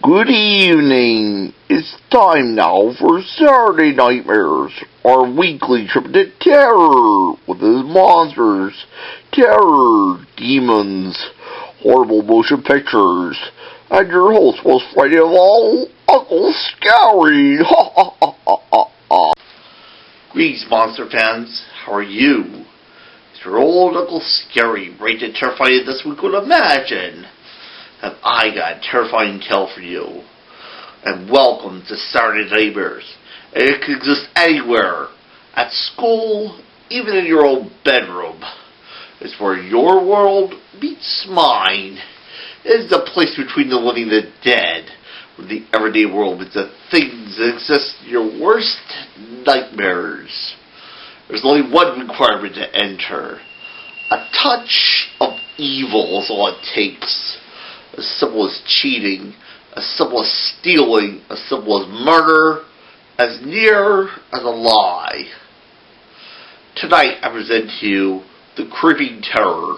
Good evening. It's time now for Saturday Nightmares, our weekly trip to terror with its monsters, terror, demons, horrible motion pictures, and your host, most Friday of all, Uncle Scary. Ha ha ha ha ha ha. Greetings, monster fans. How are you? It's your old Uncle Scary, ready to terrify you this week with Imagine. Have I got a terrifying tale for you? And welcome to Saturday Nightmares. It can exist anywhere. At school, even in your own bedroom. It's where your world meets mine. It is the place between the living and the dead. Where the everyday world meets the things that exist in your worst nightmares. There's only one requirement to enter. A touch of evil is all it takes. As simple as cheating, as simple as stealing, as simple as murder, as near as a lie. Tonight I present to you The Creeping Terror.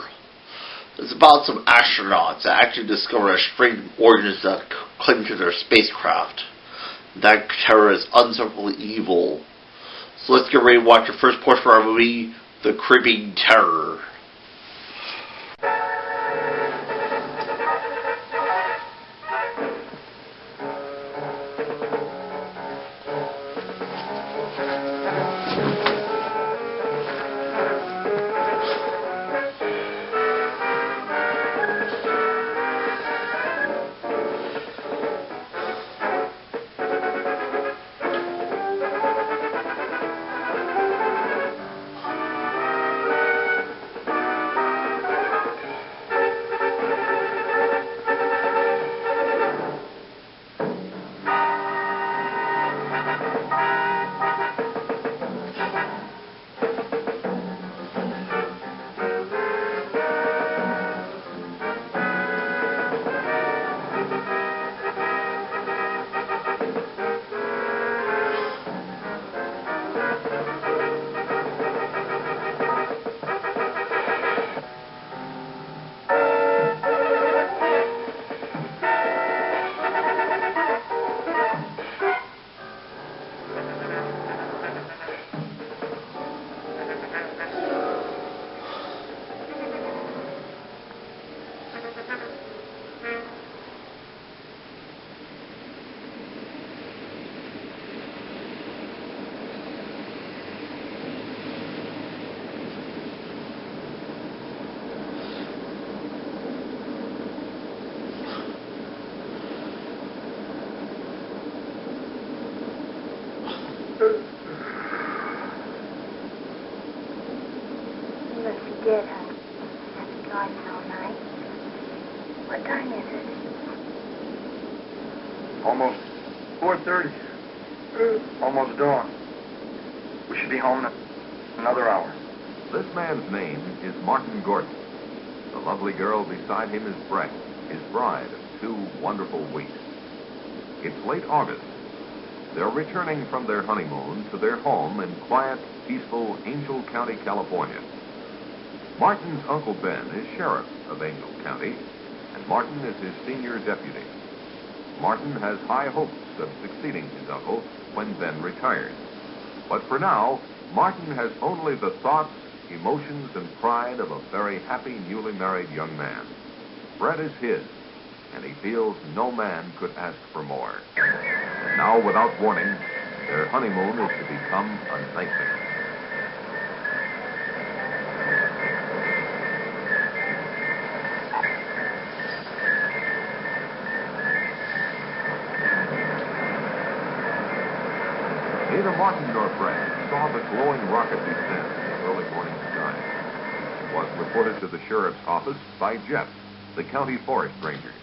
It's about some astronauts that actually discover a strange organism that cling to their spacecraft. That terror is unspeakably evil. So let's get ready to watch the first portion of our movie, The Creeping Terror. You must be dead, honey. After gardening all night. What time is it? Almost 4:30. Almost dawn. We should be home in another hour. This man's name is Martin Gordon. The lovely girl beside him is Brett, his bride of 2 wonderful weeks. It's late August. They're returning from their honeymoon to their home in quiet, peaceful Angel County, California. Martin's Uncle Ben is sheriff of Angel County, and Martin is his senior deputy. Martin has high hopes of succeeding his uncle when Ben retires. But for now, Martin has only the thoughts, emotions, and pride of a very happy, newly married young man. Brett is his, and he feels no man could ask for more. And now, without warning, their honeymoon is to become a nightmare. Neither Martin nor Brett saw the glowing rocket descend in the early morning sky. It was reported to the sheriff's office by Jeff, the county forest ranger.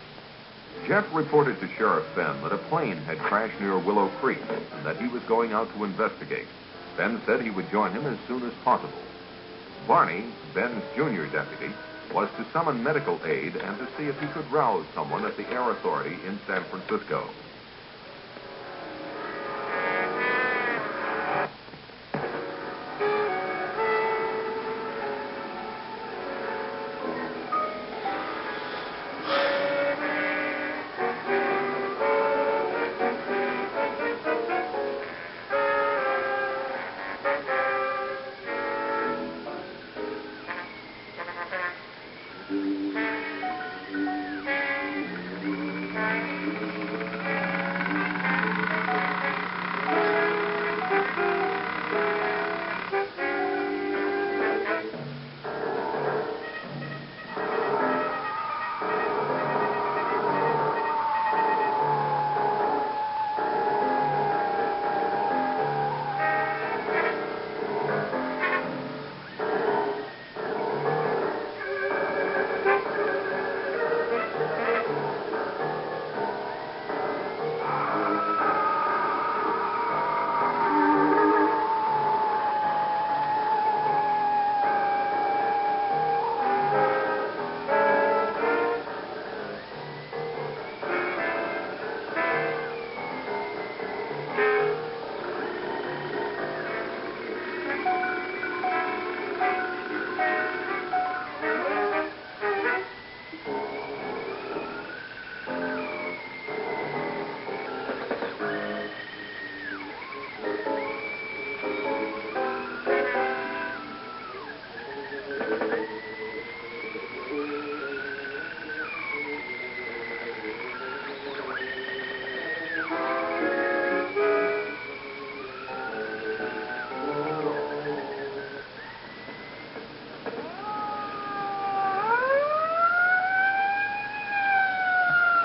Jeff reported to Sheriff Ben that a plane had crashed near Willow Creek and that he was going out to investigate. Ben said he would join him as soon as possible. Barney, Ben's junior deputy, was to summon medical aid and to see if he could rouse someone at the Air Authority in San Francisco.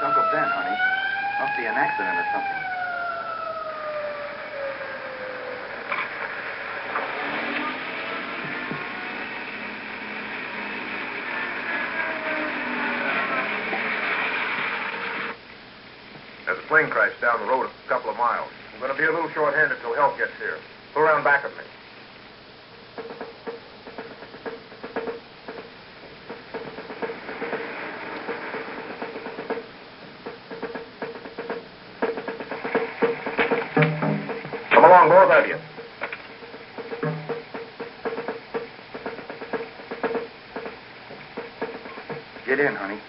Uncle Ben, honey. Must be an accident or something. There's a plane crash down the road a couple of miles. I'm going to be a little short-handed till help gets here. Go around back of me. Come along, both of you. Get in, honey.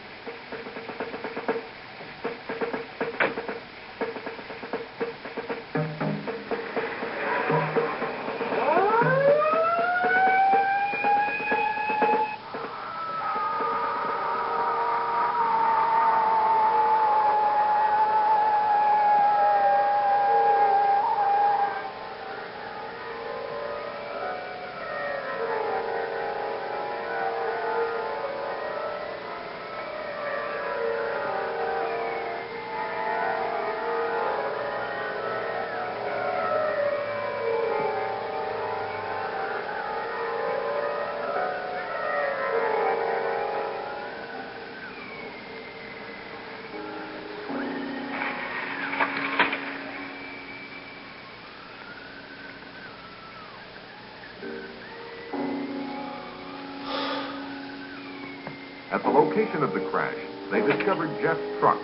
At the location of the crash, they discovered Jeff's truck,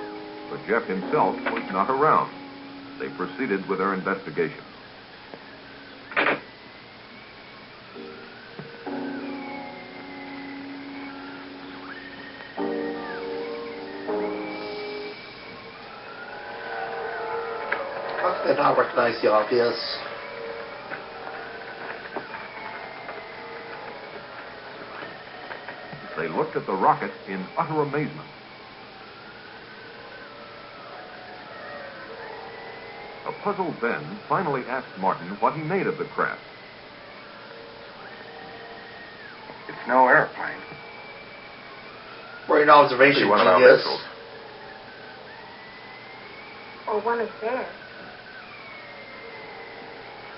but Jeff himself was not around. They proceeded with their investigation. How can I not recognize the obvious? They looked at the rocket in utter amazement. A puzzled Ben finally asked Martin what he made of the craft. It's no airplane. Great observation, See one of our genius. missiles. Or one of theirs.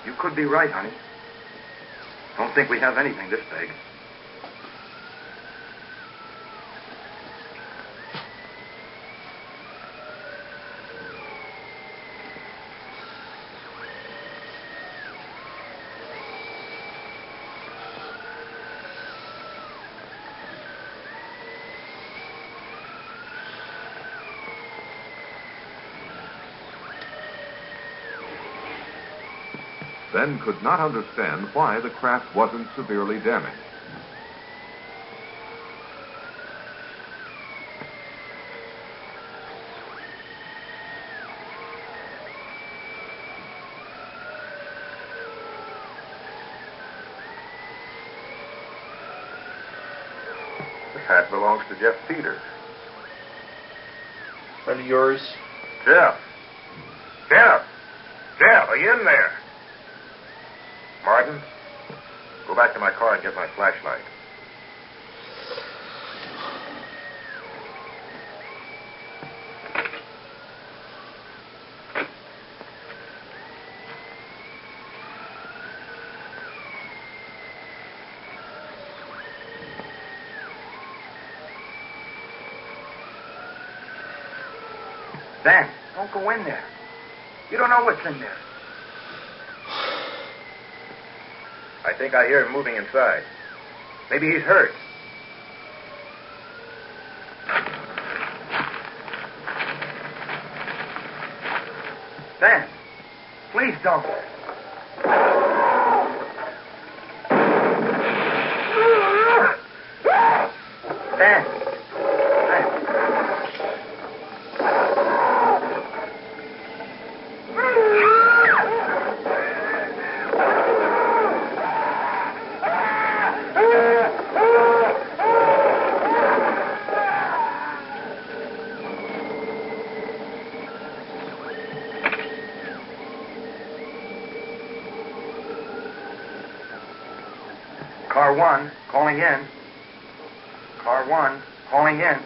You could be right, honey. Don't think we have anything this big. Ben could not understand why the craft wasn't severely damaged. This hat belongs to Jeff Peters. Friend of yours? Jeff! Jeff! Jeff, are you in there? Martin, go back to my car and get my flashlight. Dan, don't go in there. You don't know what's in there. I think I hear him moving inside. Maybe he's hurt. Dan, please don't. Dan. Car 1, calling in. Car 1, calling in.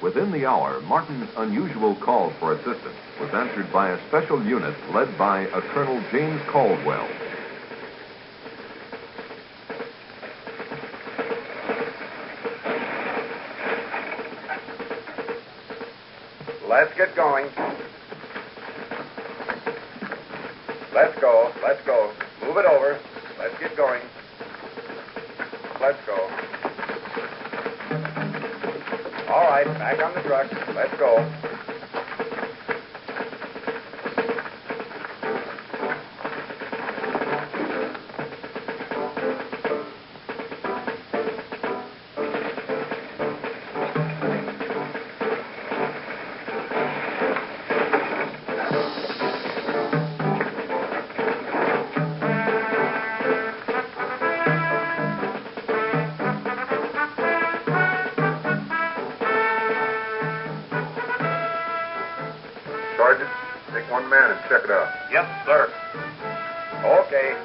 Within the hour, Martin's unusual call for assistance was answered by a special unit led by a Colonel James Caldwell. Let's get going. Let's go. Let's go. Move it over. Let's get going. Let's go. All right, back on the truck. Let's go. Sergeant, take one man and check it out. Yes, sir. Okay.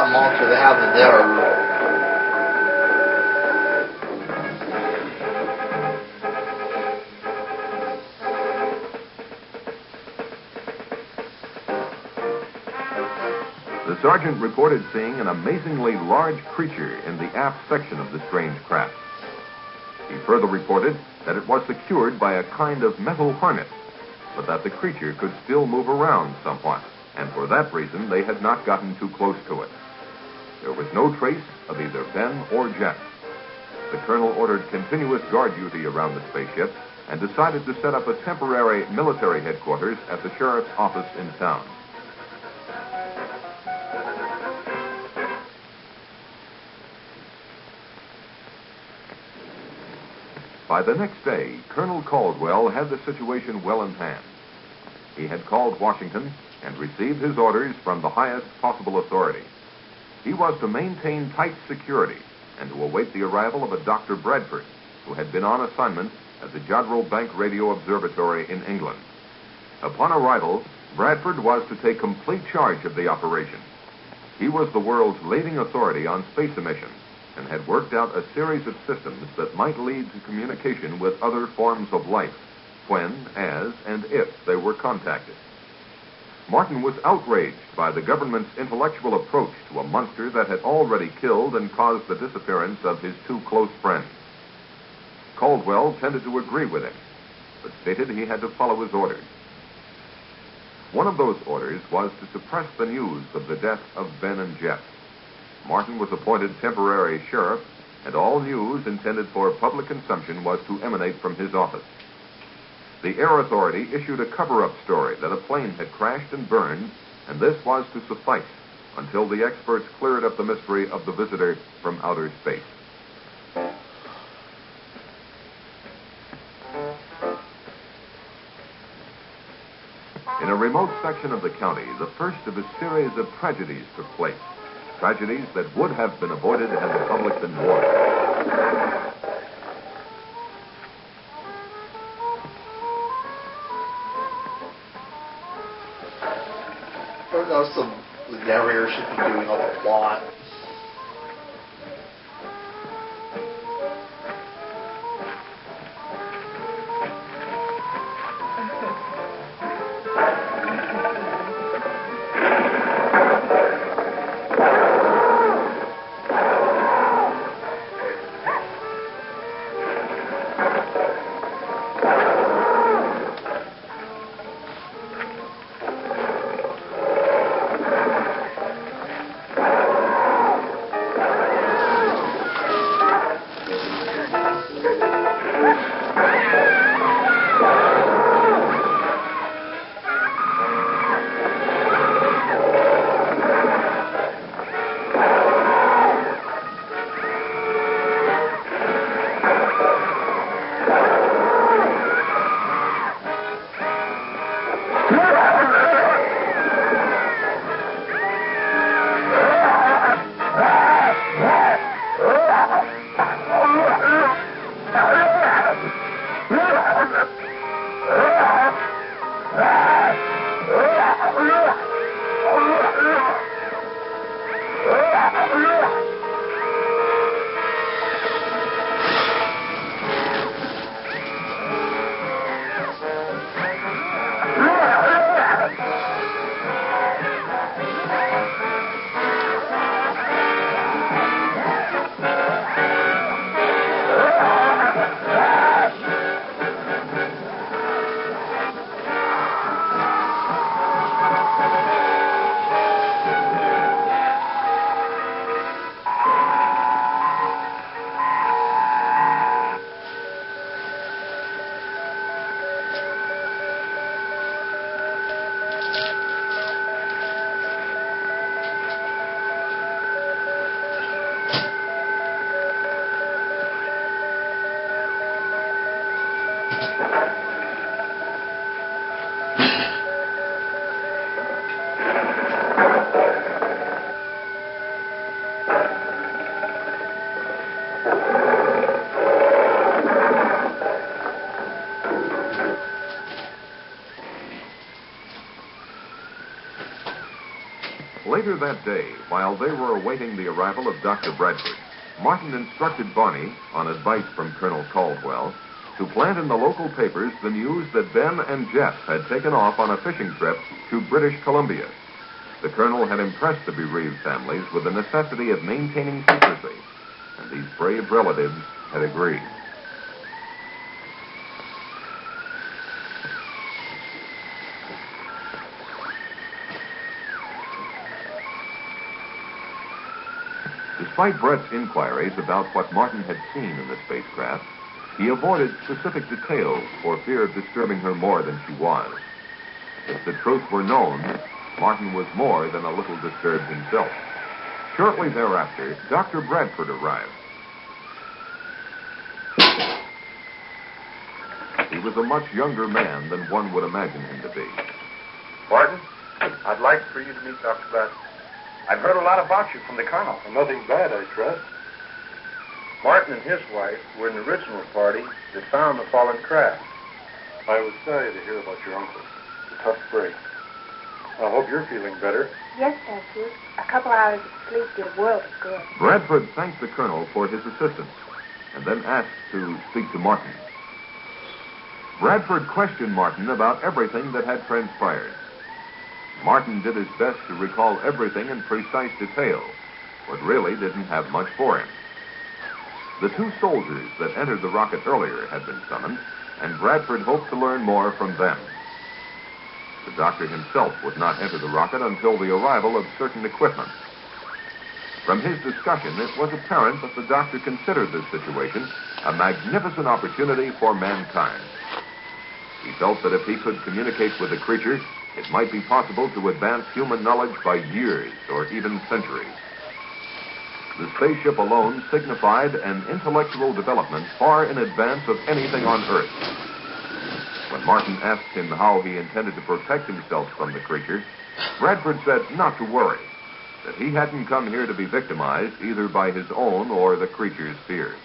What monster they have in there? The sergeant reported seeing an amazingly large creature in the aft section of the strange craft. He further reported that it was secured by a kind of metal harness, but that the creature could still move around somewhat, and for that reason they had not gotten too close to it. There was no trace of either Ben or Jack. The colonel ordered continuous guard duty around the spaceship and decided to set up a temporary military headquarters at the sheriff's office in town. By the next day, Colonel Caldwell had the situation well in hand. He had called Washington and received his orders from the highest possible authority. He was to maintain tight security and to await the arrival of a Dr. Bradford, who had been on assignment at the Jodrell Bank Radio Observatory in England. Upon arrival, Bradford was to take complete charge of the operation. He was the world's leading authority on space emissions and had worked out a series of systems that might lead to communication with other forms of life, when, as, and if they were contacted. Martin was outraged by the government's intellectual approach to a monster that had already killed and caused the disappearance of his two close friends. Caldwell tended to agree with him, but stated he had to follow his orders. One of those orders was to suppress the news of the death of Ben and Jeff. Martin was appointed temporary sheriff, and all news intended for public consumption was to emanate from his office. The Air Authority issued a cover-up story that a plane had crashed and burned, and this was to suffice until the experts cleared up the mystery of the visitor from outer space. In a remote section of the county, the first of a series of tragedies took place. Tragedies that would have been avoided had the public been warned. know, the narrator should be doing all the plot. Later that day, while they were awaiting the arrival of Dr. Bradford, Martin instructed Barney, on advice from Colonel Caldwell, to plant in the local papers the news that Ben and Jeff had taken off on a fishing trip to British Columbia. The colonel had impressed the bereaved families with the necessity of maintaining secrecy, and these brave relatives had agreed. Despite Brett's inquiries about what Martin had seen in the spacecraft, he avoided specific details for fear of disturbing her more than she was. If the truth were known, Martin was more than a little disturbed himself. Shortly thereafter, Dr. Bradford arrived. He was a much younger man than one would imagine him to be. Martin, I'd like for you to meet Dr. Bradford. I've heard a lot about you from the colonel. Nothing bad, I trust. Martin and his wife were in the original party that found the fallen craft. I was sorry to hear about your uncle. It's a tough break. I hope you're feeling better. Yes, thank you. A couple hours of sleep did a world of good. Bradford thanked the colonel for his assistance and then asked to speak to Martin. Bradford questioned Martin about everything that had transpired. Martin did his best to recall everything in precise detail, but really didn't have much for him. The two soldiers that entered the rocket earlier had been summoned, and Bradford hoped to learn more from them. The doctor himself would not enter the rocket until the arrival of certain equipment. From his discussion, it was apparent that the doctor considered this situation a magnificent opportunity for mankind. He felt that if he could communicate with the creature, it might be possible to advance human knowledge by years or even centuries. The spaceship alone signified an intellectual development far in advance of anything on Earth. When Martin asked him how he intended to protect himself from the creature, Bradford said not to worry, that he hadn't come here to be victimized either by his own or the creature's fears.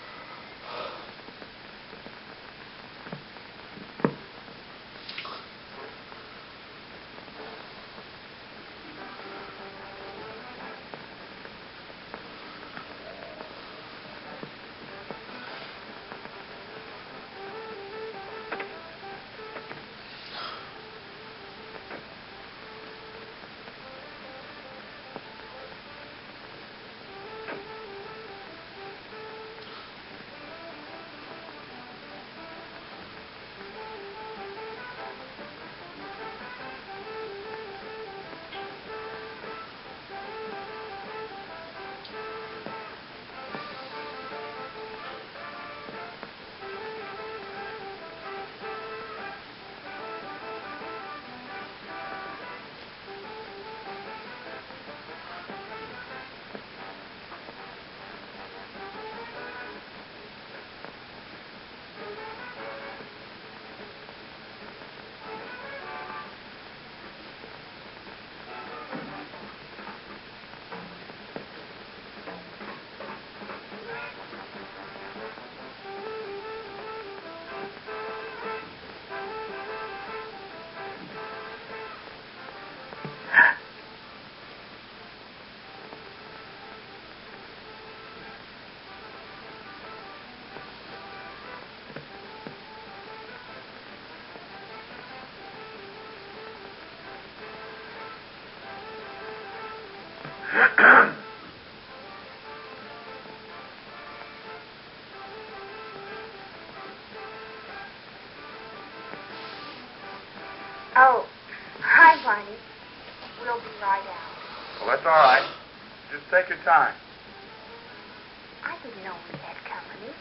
your time. I didn't know we had company.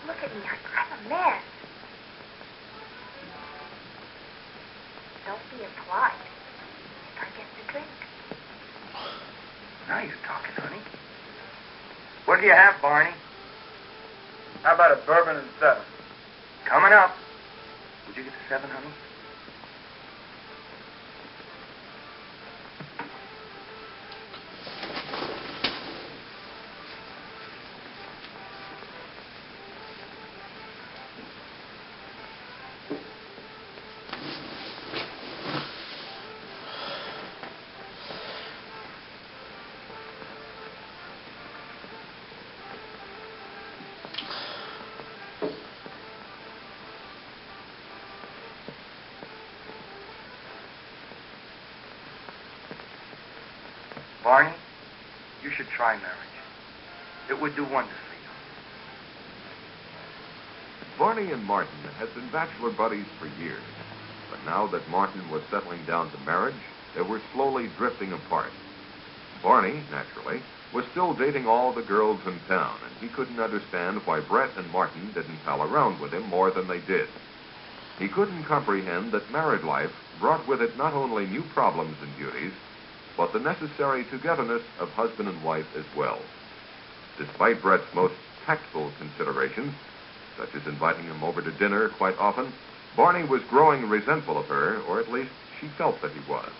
Look at me, I'm a mess. Don't be impolite. If I get the drink. Now you're talking, honey. What do you have, Barney? How about a bourbon and 7? Coming up. Would you get the 7, honey? Barney, you should try marriage. It would do wonders for you. Barney and Martin had been bachelor buddies for years, but now that Martin was settling down to marriage, they were slowly drifting apart. Barney, naturally, was still dating all the girls in town, and he couldn't understand why Brett and Martin didn't pal around with him more than they did. He couldn't comprehend that married life brought with it not only new problems and duties, but the necessary togetherness of husband and wife as well. Despite Brett's most tactful considerations, such as inviting him over to dinner quite often, Barney was growing resentful of her, or at least she felt that he was.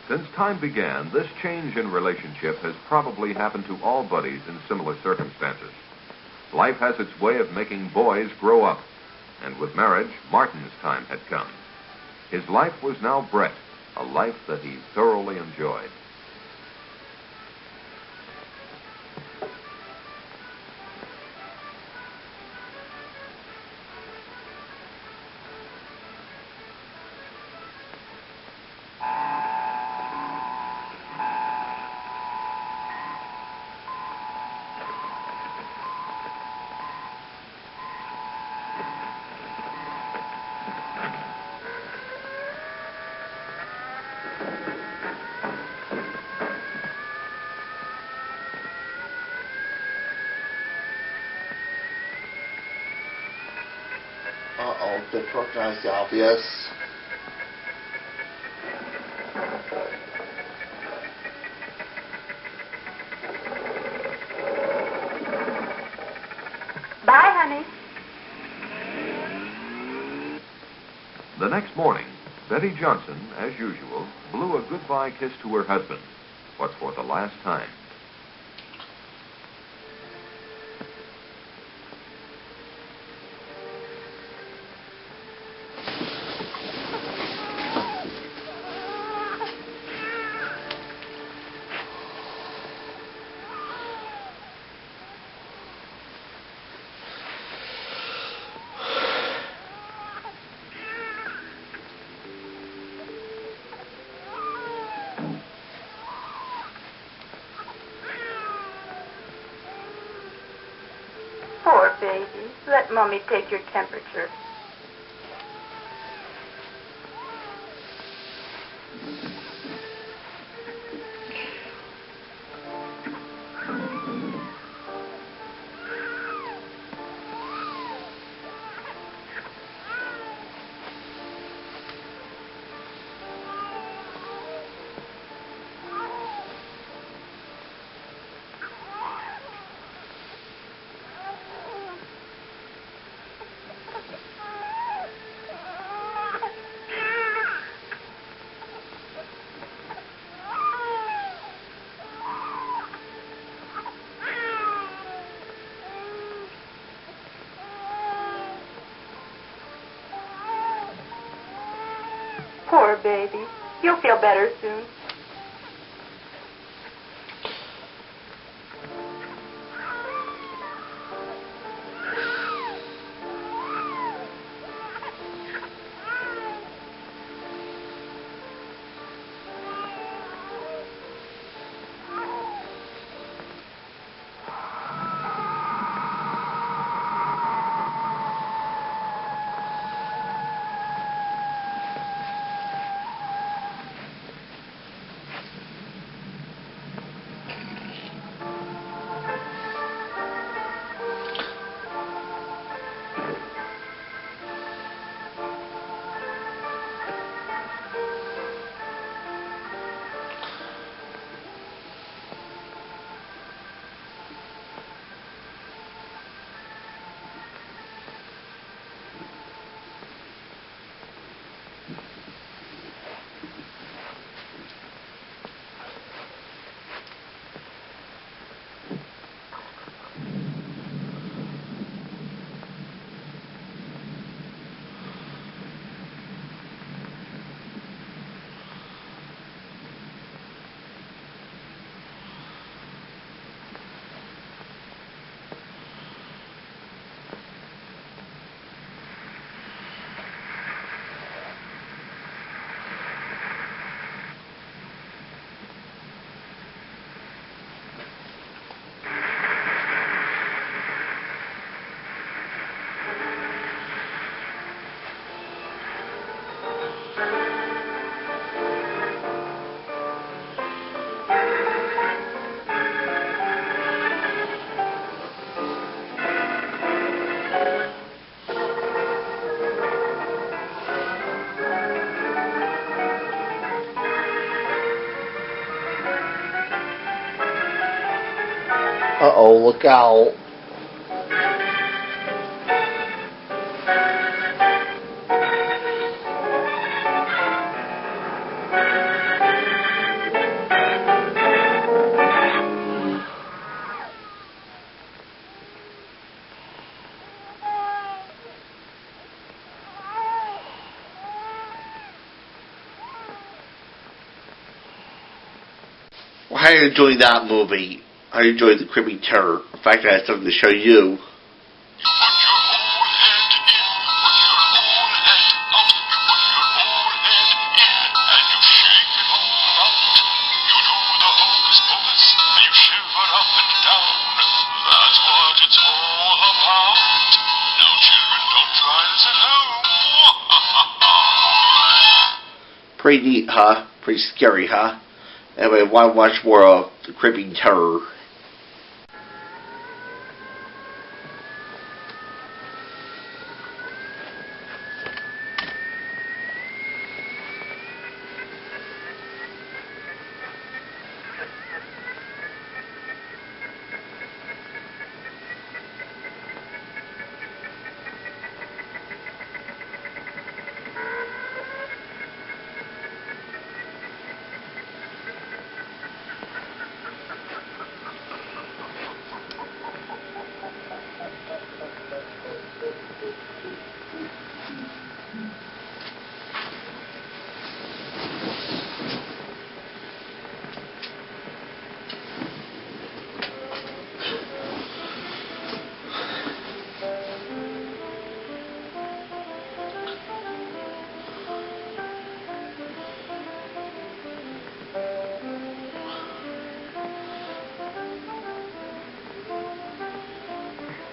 Since time began, this change in relationship has probably happened to all buddies in similar circumstances. Life has its way of making boys grow up, and with marriage, Martin's time had come. His life was now Brett, a life that he thoroughly enjoyed. Uh-oh, didn't recognize the obvious. Bye, honey. The next morning, Betty Johnson, as usual, blew a goodbye kiss to her husband, but for the last time. Poor baby. Let Mommy take your temperature. Poor baby. You'll feel better soon. Uh-oh, look out. Well, how you enjoying that movie? I enjoyed the Creepy Terror. In fact, I had something to show you. Pretty neat, huh? Pretty scary, huh? Anyway, want to watch more of the Creepy Terror?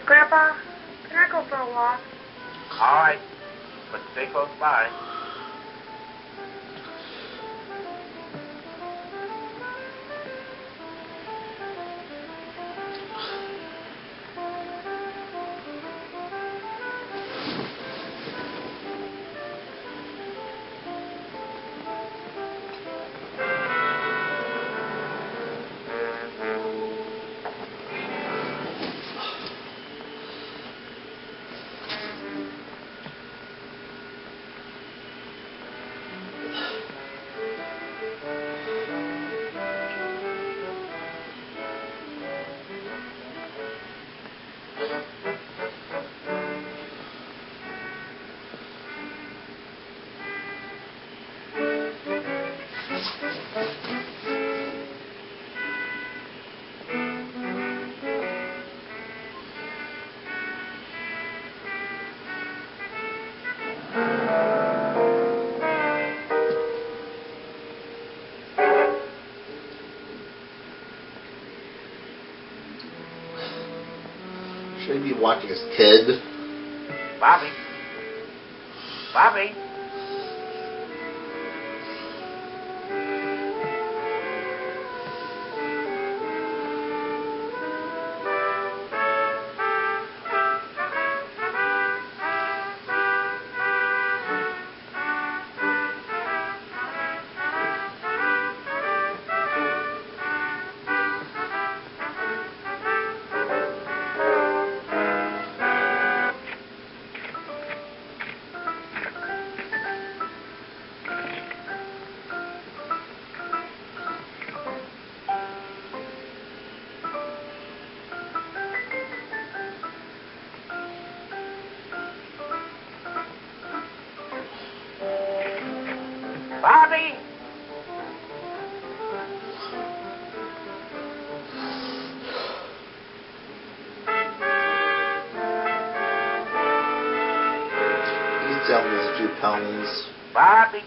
Grandpa, can I go for a walk? All right, but stay close by. Should he be watching his kid? Bobby. Bobby. Bobby! He's down with a few pounds. Bobby!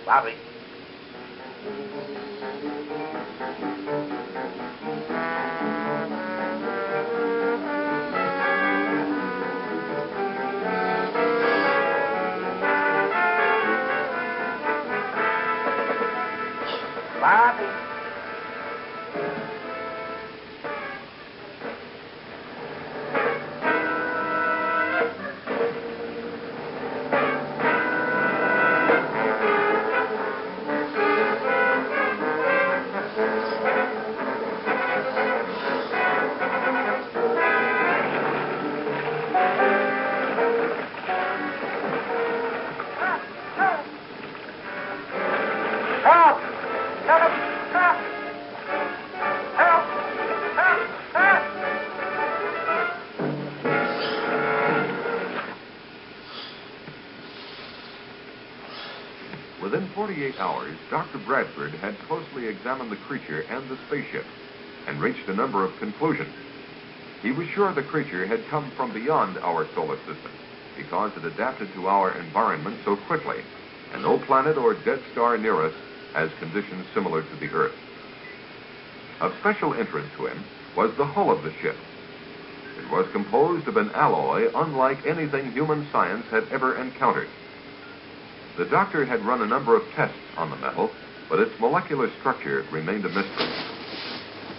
Bobby. Bobby. Help! Help! Help! Help! Help! Help! Within 48 hours, Dr. Bradford had closely examined the creature and the spaceship and reached a number of conclusions. He was sure the creature had come from beyond our solar system because it adapted to our environment so quickly, and no planet or dead star near us has conditions similar to the Earth. Of special interest to him was the hull of the ship. It was composed of an alloy unlike anything human science had ever encountered. The doctor had run a number of tests on the metal, but its molecular structure remained a mystery.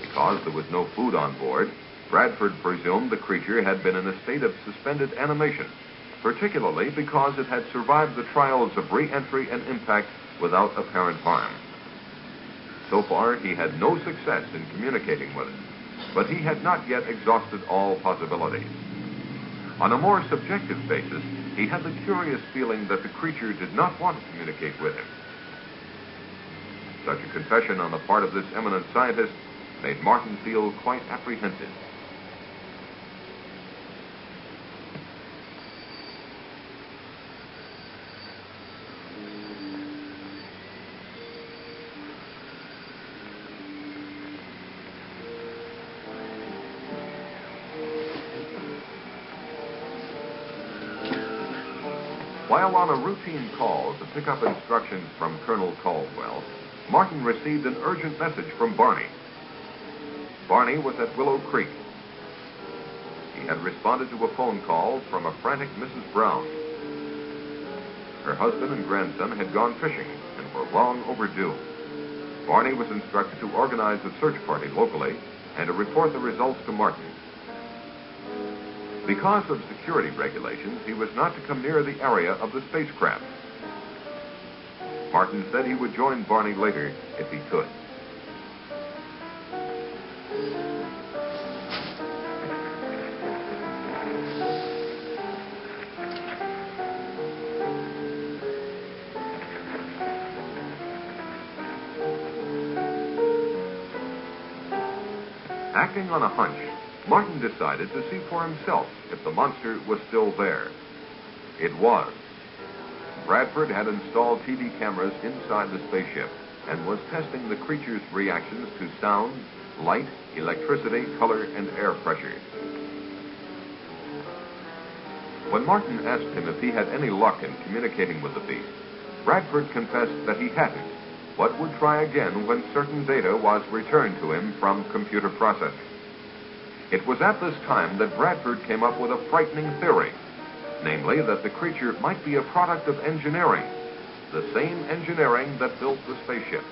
Because there was no food on board, Bradford presumed the creature had been in a state of suspended animation, particularly because it had survived the trials of re-entry and impact without apparent harm. So far, he had no success in communicating with it, but he had not yet exhausted all possibilities. On a more subjective basis, he had the curious feeling that the creature did not want to communicate with him. Such a confession on the part of this eminent scientist made Martin feel quite apprehensive. While on a routine call to pick up instructions from Colonel Caldwell, Martin received an urgent message from Barney. Barney was at Willow Creek. He had responded to a phone call from a frantic Mrs. Brown. Her husband and grandson had gone fishing and were long overdue. Barney was instructed to organize a search party locally and to report the results to Martin. Because of security regulations, he was not to come near the area of the spacecraft. Martin said he would join Barney later if he could. Acting on a hunch, Martin decided to see for himself if the monster was still there. It was. Bradford had installed TV cameras inside the spaceship and was testing the creature's reactions to sound, light, electricity, color, and air pressure. When Martin asked him if he had any luck in communicating with the beast, Bradford confessed that he hadn't, but would try again when certain data was returned to him from computer processing. It was at this time that Bradford came up with a frightening theory, namely that the creature might be a product of engineering, the same engineering that built the spaceship.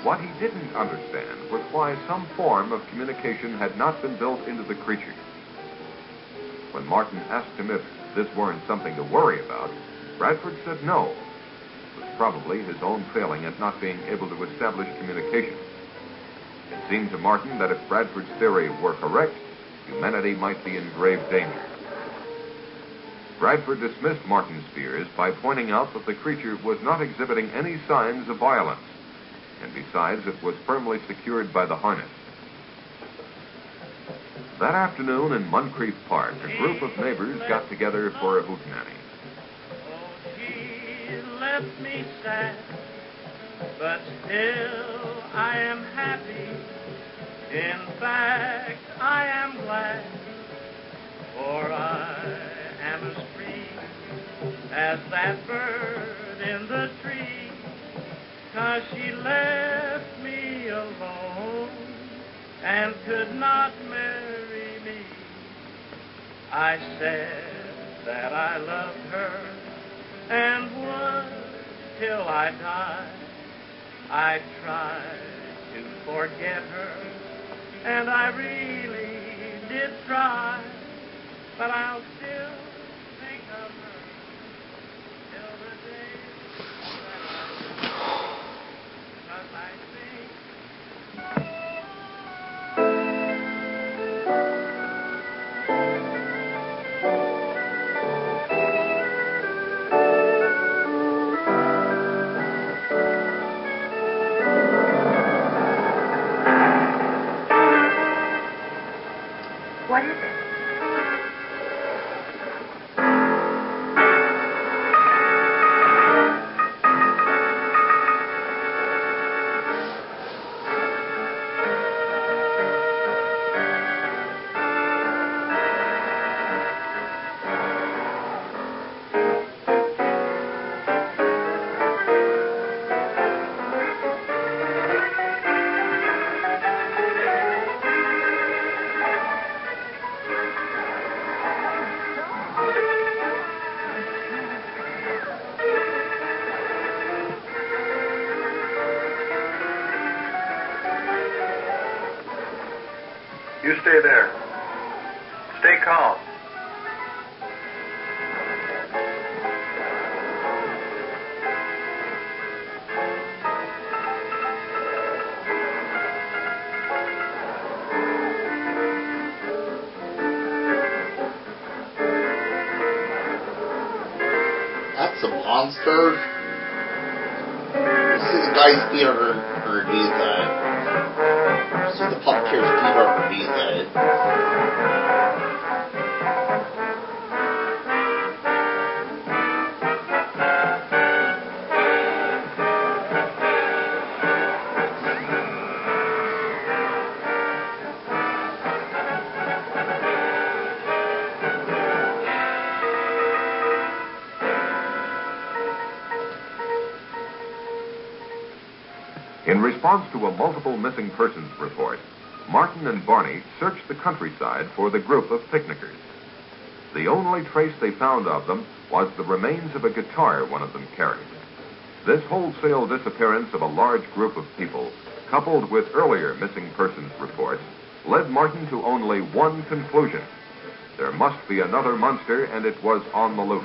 What he didn't understand was why some form of communication had not been built into the creature. When Martin asked him if this weren't something to worry about, Bradford said no. It was probably his own failing at not being able to establish communication. It seemed to Martin that if Bradford's theory were correct, humanity might be in grave danger. Bradford dismissed Martin's fears by pointing out that the creature was not exhibiting any signs of violence, and besides, it was firmly secured by the harness. That afternoon in Moncrief Park, a group of neighbors got together for a hootenanny. Oh, she left me sad, but still I am happy. In fact, I am glad, for I am as free as that bird in the tree. 'cause she left me alone and could not marry me. I said that I loved her and would till I died. I tried to forget her, and I really did try, but I'll still think of her till the day that I die, 'cause I think What is it? You stay there. Stay calm. That's a monster. You see the guy's feet underneath that. You see the puppeteer's feet underneath it. In response to a multiple missing persons report, Martin and Barney searched the countryside for the group of picnickers. The only trace they found of them was the remains of a guitar one of them carried. This wholesale disappearance of a large group of people, coupled with earlier missing persons reports, led Martin to only one conclusion. There must be another monster, and it was on the loose.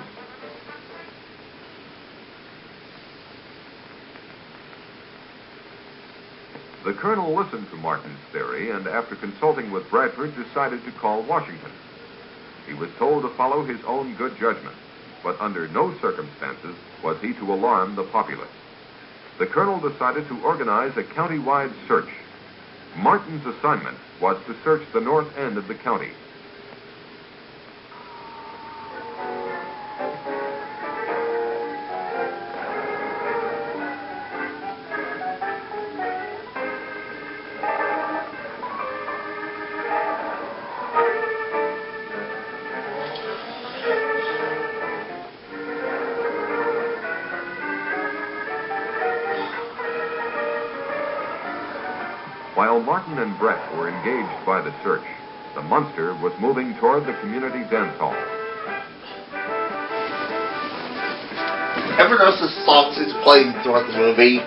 The colonel listened to Martin's theory, and after consulting with Bradford, decided to call Washington. He was told to follow his own good judgment, but under no circumstances was he to alarm the populace. The colonel decided to organize a county-wide search. Martin's assignment was to search the north end of the county. While Martin and Brett were engaged by the search, the monster was moving toward the community dance hall. Ever notice the songs he's playing throughout the movie?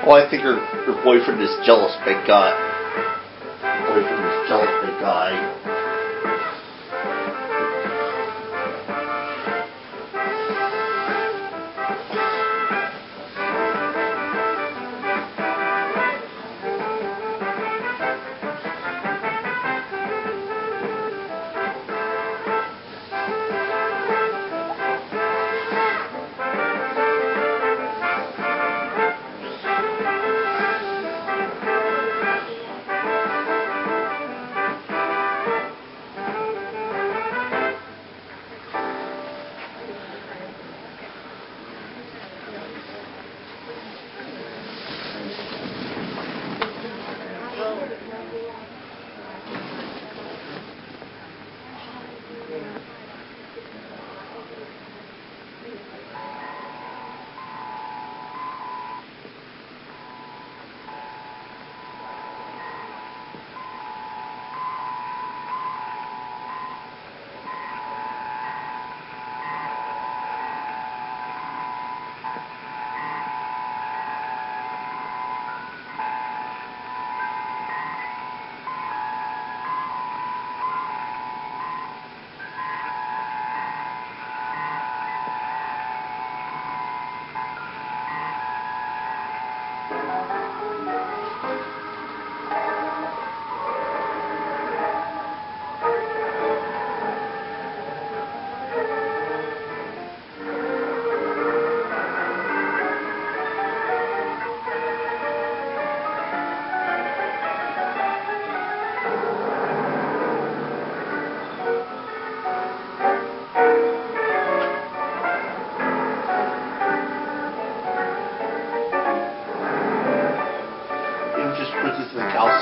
Oh, I think her boyfriend is jealous, big guy. Her boyfriend is jealous, big guy.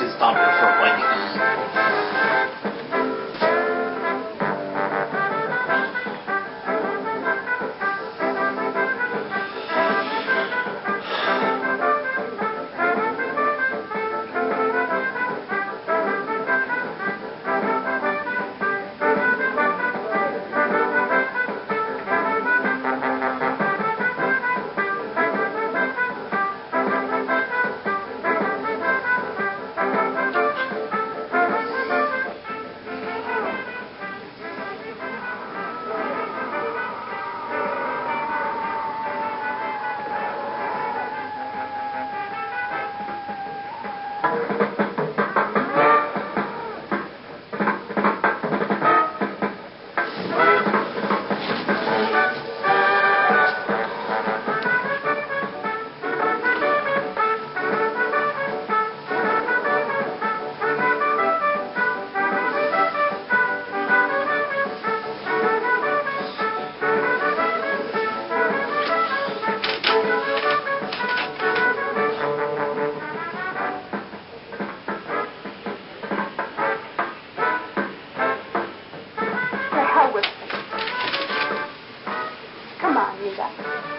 It's time for a bite to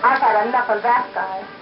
I've had enough of that guy.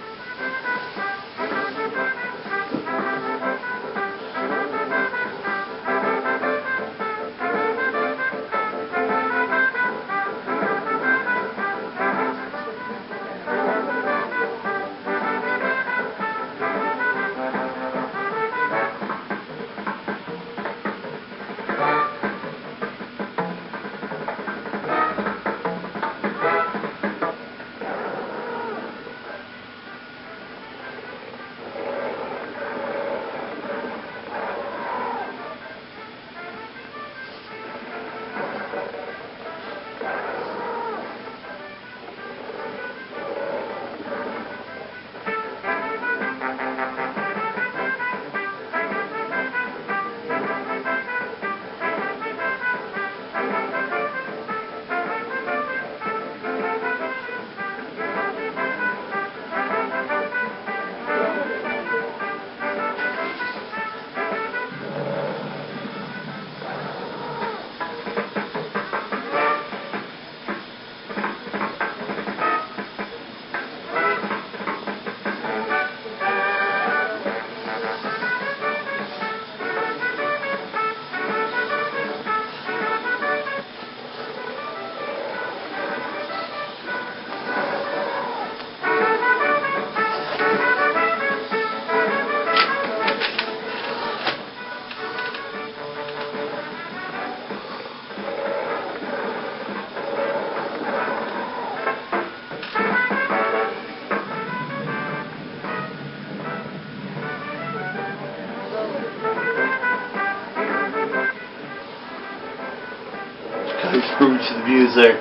to the music.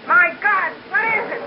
My God, what is it?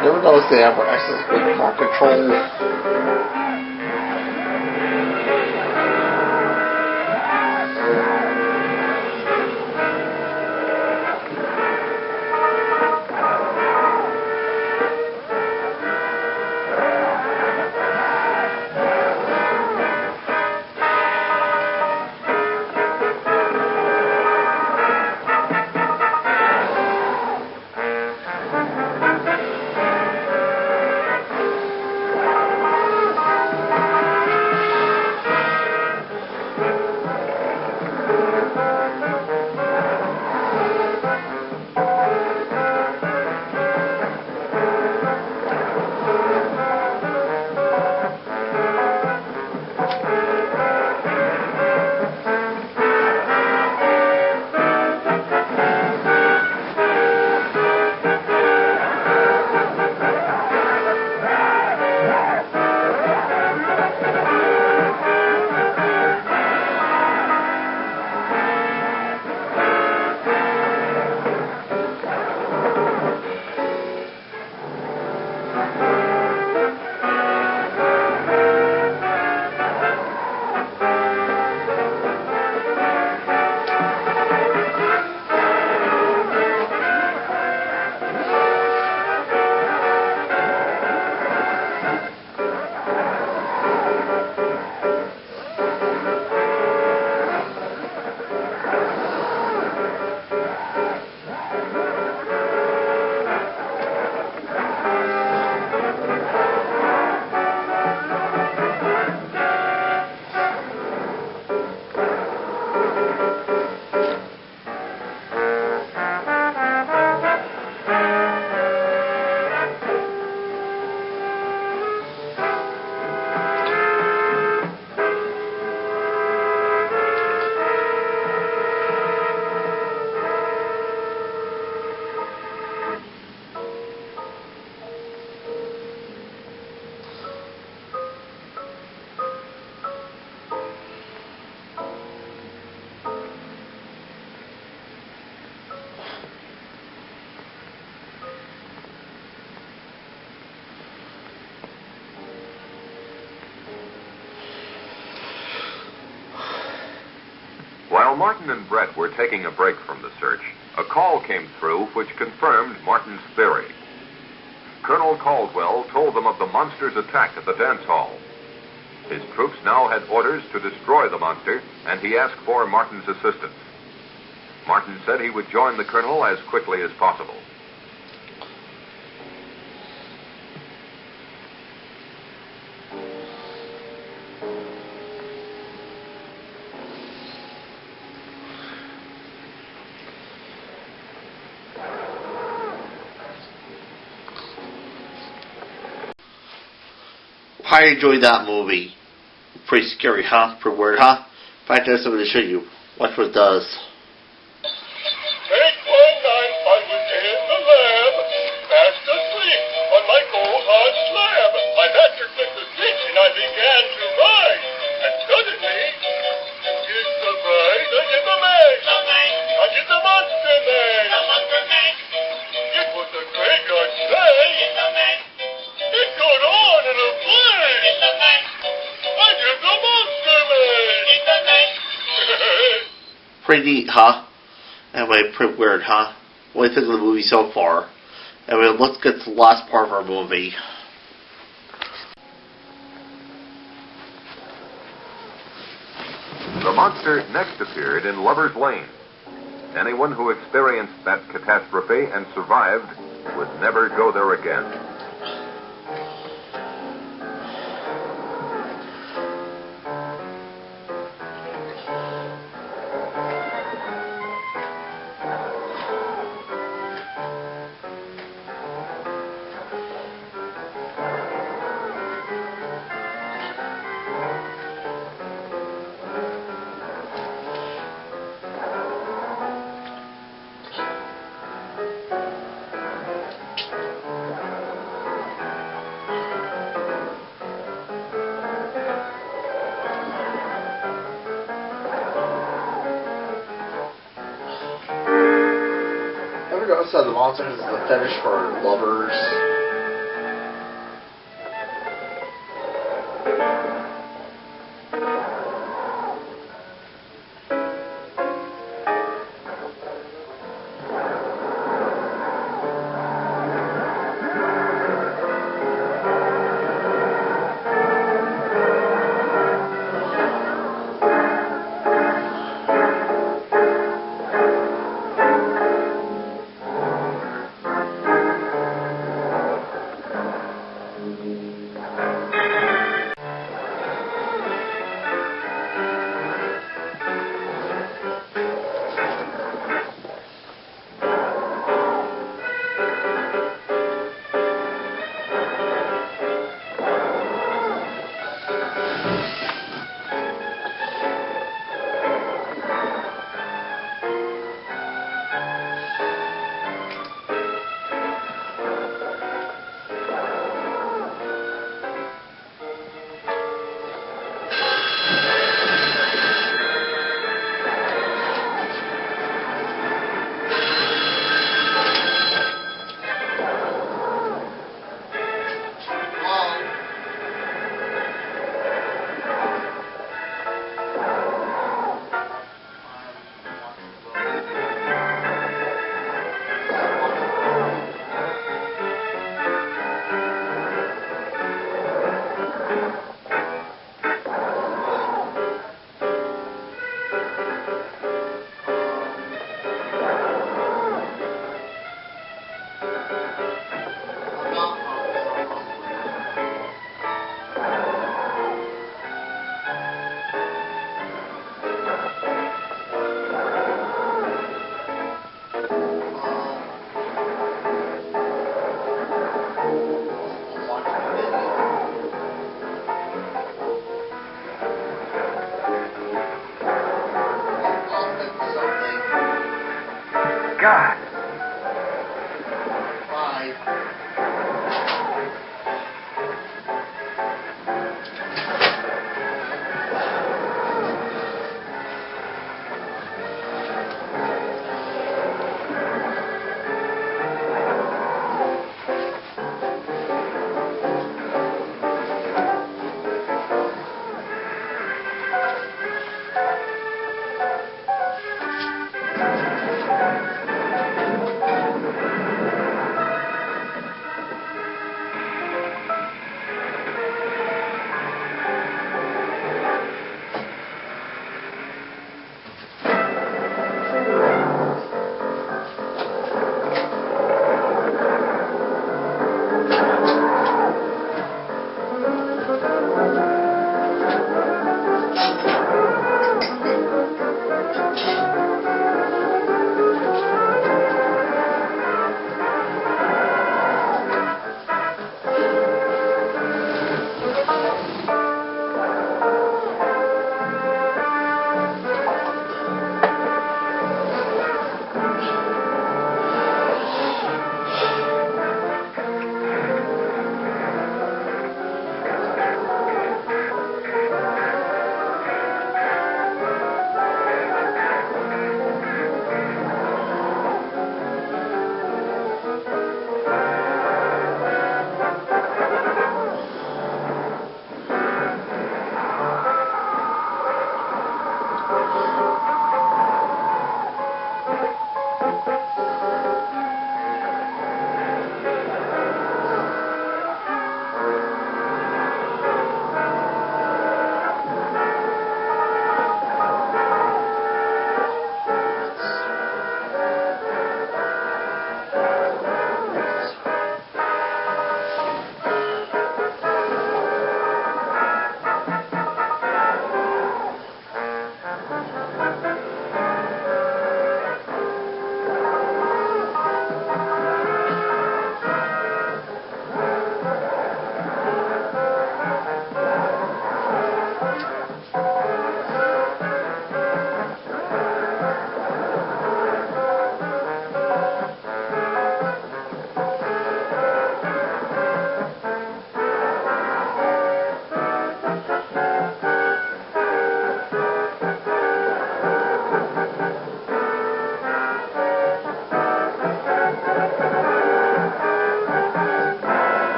Never noticed they have access with car control. While Martin and Brett were taking a break from the search, a call came through which confirmed Martin's theory. Colonel Caldwell told them of the monster's attack at the dance hall. His troops now had orders to destroy the monster, and he asked for Martin's assistance. Martin said he would join the colonel as quickly as possible. I enjoyed that movie. Pretty scary, huh? Pretty weird, huh? In fact, I have something to show you. Watch what it does. Take one night I was in the lab, fast asleep on my cold hot slab. My master flipped the switch and I began to ride. And suddenly, it's the ride, I did the maze. I did the monster maze. It was a graveyard maze. It got on in a flame. I did the monster maze. Pretty neat, huh? Anyway, pretty weird, huh? What do you think of the movie so far? Anyway, let's get to the last part of our movie. The monster next appeared in Lover's Lane. Anyone who experienced that catastrophe and survived would never go there again. Ever notice how the monster has a fetish for lovers?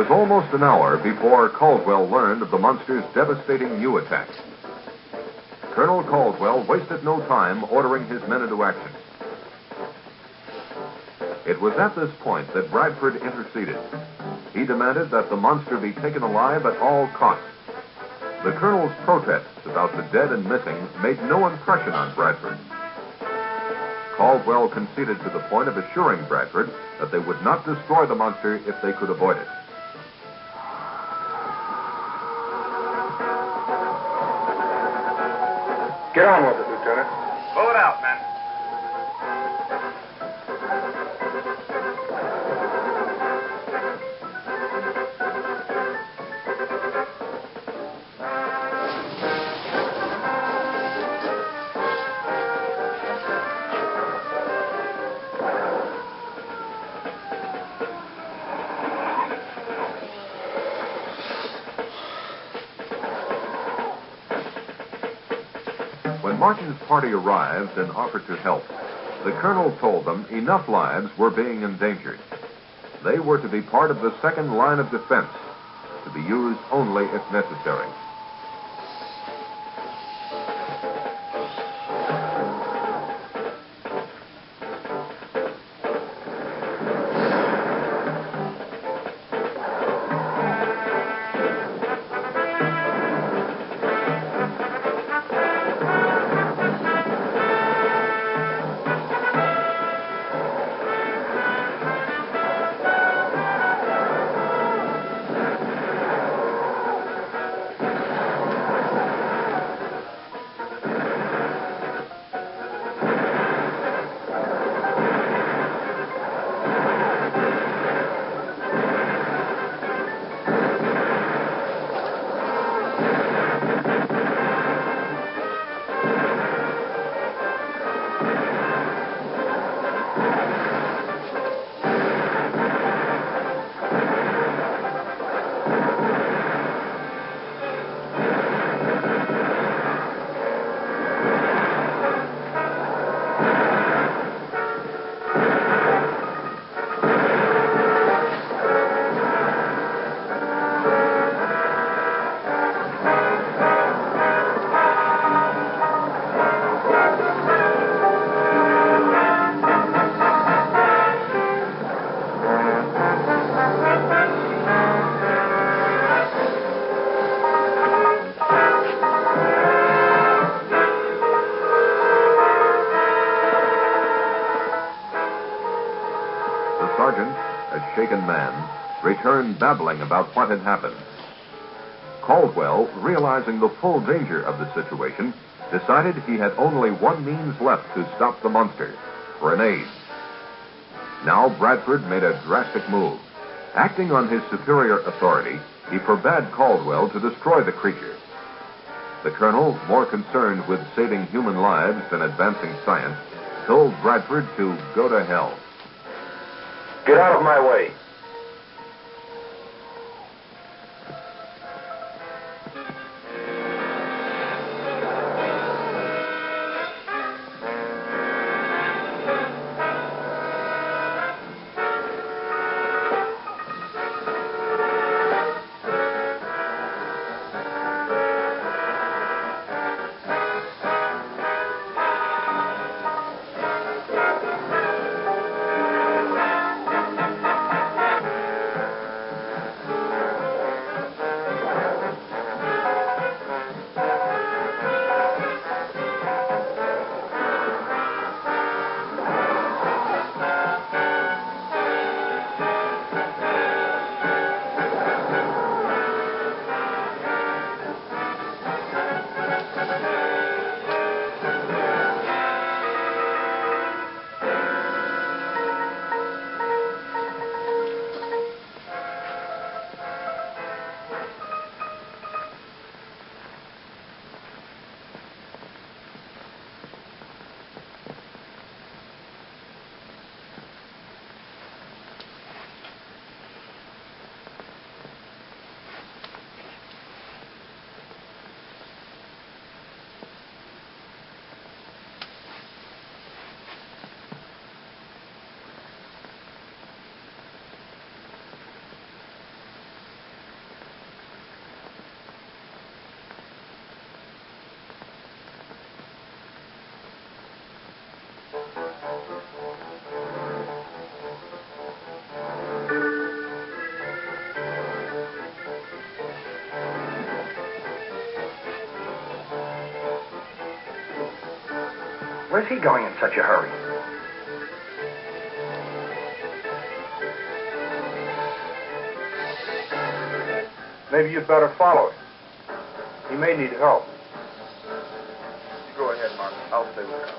almost an hour before Caldwell learned of the monster's devastating new attack. Colonel Caldwell wasted no time ordering his men into action. It was at this point that Bradford interceded. He demanded that the monster be taken alive at all costs. The colonel's protests about the dead and missing made no impression on Bradford. Caldwell conceded to the point of assuring Bradford that they would not destroy the monster if they could avoid it. Get on with it, Lieutenant. Pull it out, men. When Martin's party arrived and offered to help, the colonel told them enough lives were being endangered. They were to be part of the second line of defense, to be used only if necessary. sergeant, a shaken man, returned babbling about what had happened. Caldwell, realizing the full danger of the situation, decided he had only one means left to stop the monster: grenades. Now Bradford made a drastic move. Acting on his superior authority, he forbade Caldwell to destroy the creature. The colonel, more concerned with saving human lives than advancing science, told Bradford to go to hell. Get out of my way. Where's he going in such a hurry? Maybe you'd better follow him. He may need help. You go ahead, Mark. I'll stay with you.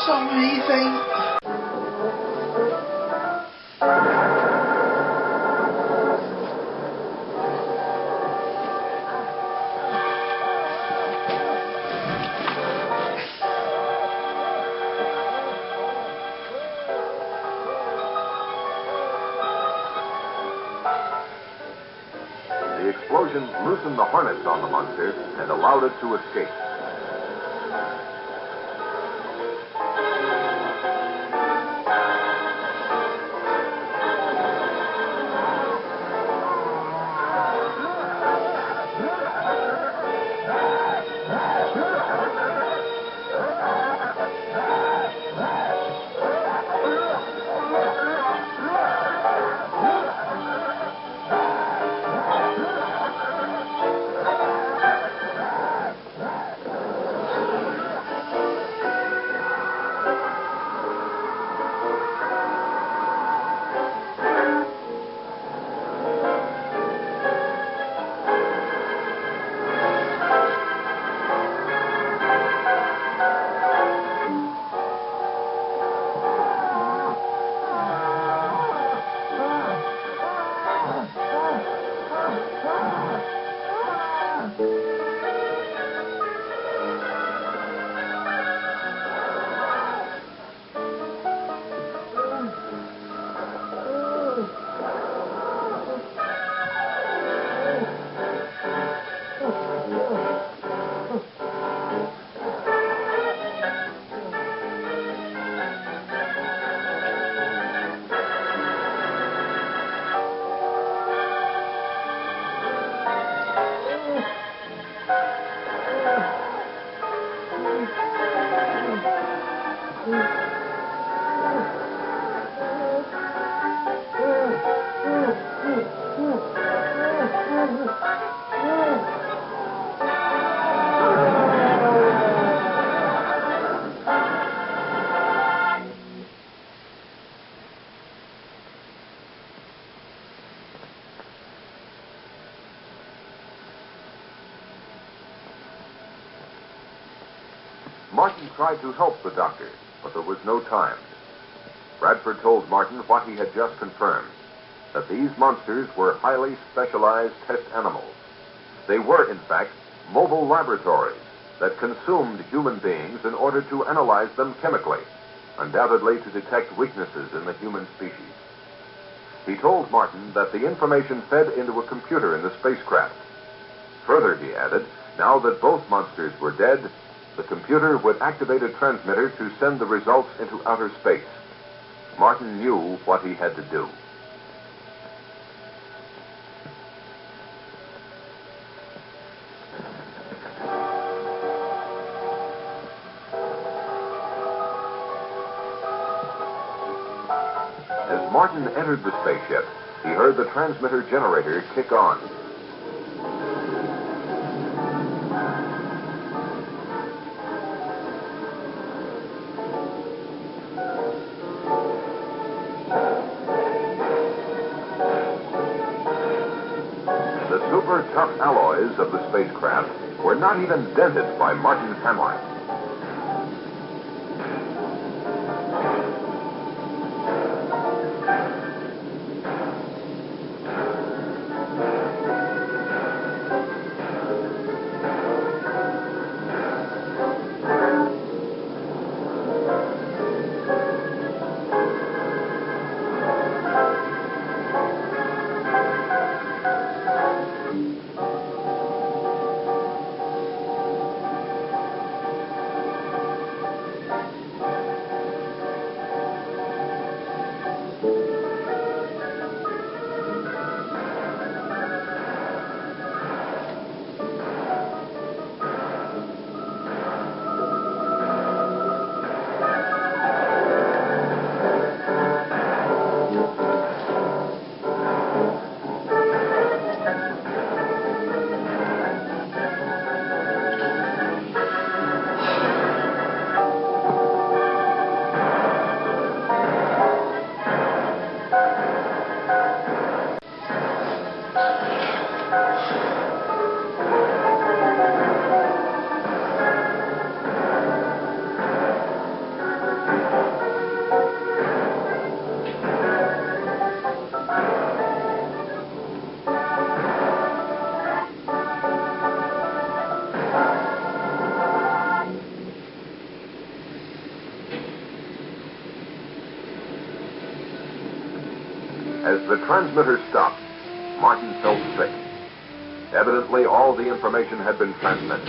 So many things. The explosion loosened the harness on the monster and allowed it to escape. Martin tried to help the doctor, but there was no time. Bradford told Martin what he had just confirmed, that these monsters were highly specialized test animals. They were, in fact, mobile laboratories that consumed human beings in order to analyze them chemically, undoubtedly to detect weaknesses in the human species. He told Martin that the information fed into a computer in the spacecraft. Further, he added, now that both monsters were dead, the computer would activate a transmitter to send the results into outer space. Martin knew what he had to do. As Martin entered the spaceship, he heard the transmitter generator kick on. The super tough alloys of the spacecraft were not even dented by Martin's hammer. As the transmitter stopped, Martin felt sick. Evidently, all the information had been transmitted.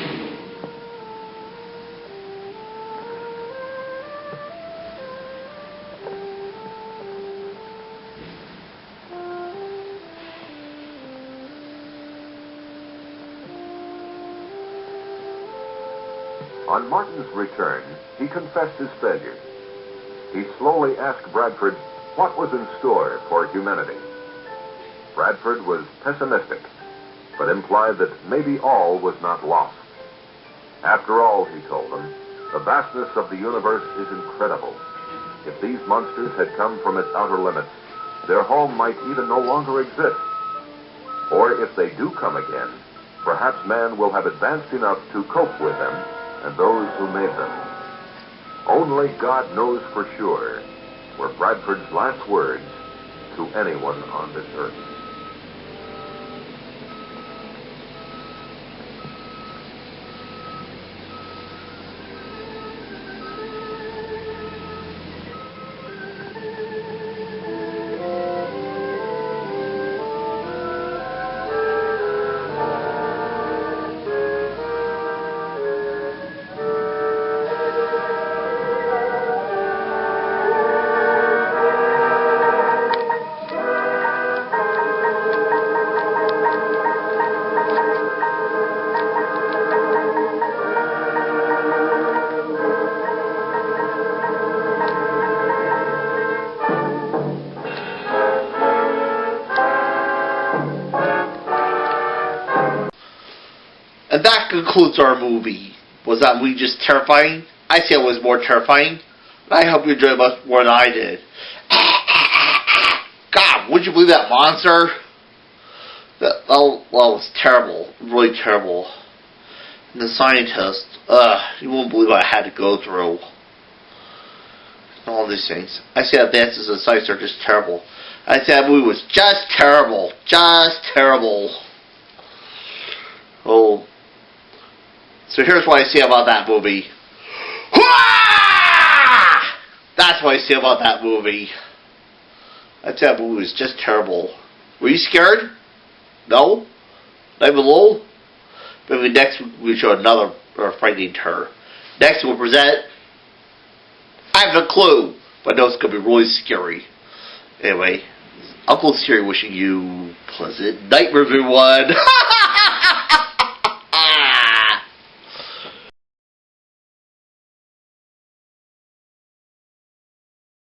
On Martin's return, he confessed his failure. He slowly asked Bradford what was in store for humanity. Bradford was pessimistic, but implied that maybe all was not lost. After all, he told them, the vastness of the universe is incredible. If these monsters had come from its outer limits, their home might even no longer exist. Or if they do come again, perhaps man will have advanced enough to cope with them and those who made them. Only God knows for sure, were Bradford's last words to anyone on this earth. And that concludes our movie. Was that movie just terrifying? I say it was more terrifying. I hope you enjoyed it much more than I did. God, would you believe that monster? That was terrible. Really terrible. The scientist. You won't believe what I had to go through. All these things. I say advances in science are just terrible. I said that movie was just terrible. Just terrible. Oh. So here's what I say about that movie. That's what I say about that movie. I said that movie was just terrible. Were you scared? No? Not even a little? Maybe next week we show another frightening terror. Next we'll present... I have a clue, but I know it's going to be really scary. Anyway, Uncle Siri wishing you pleasant nightmares, everyone.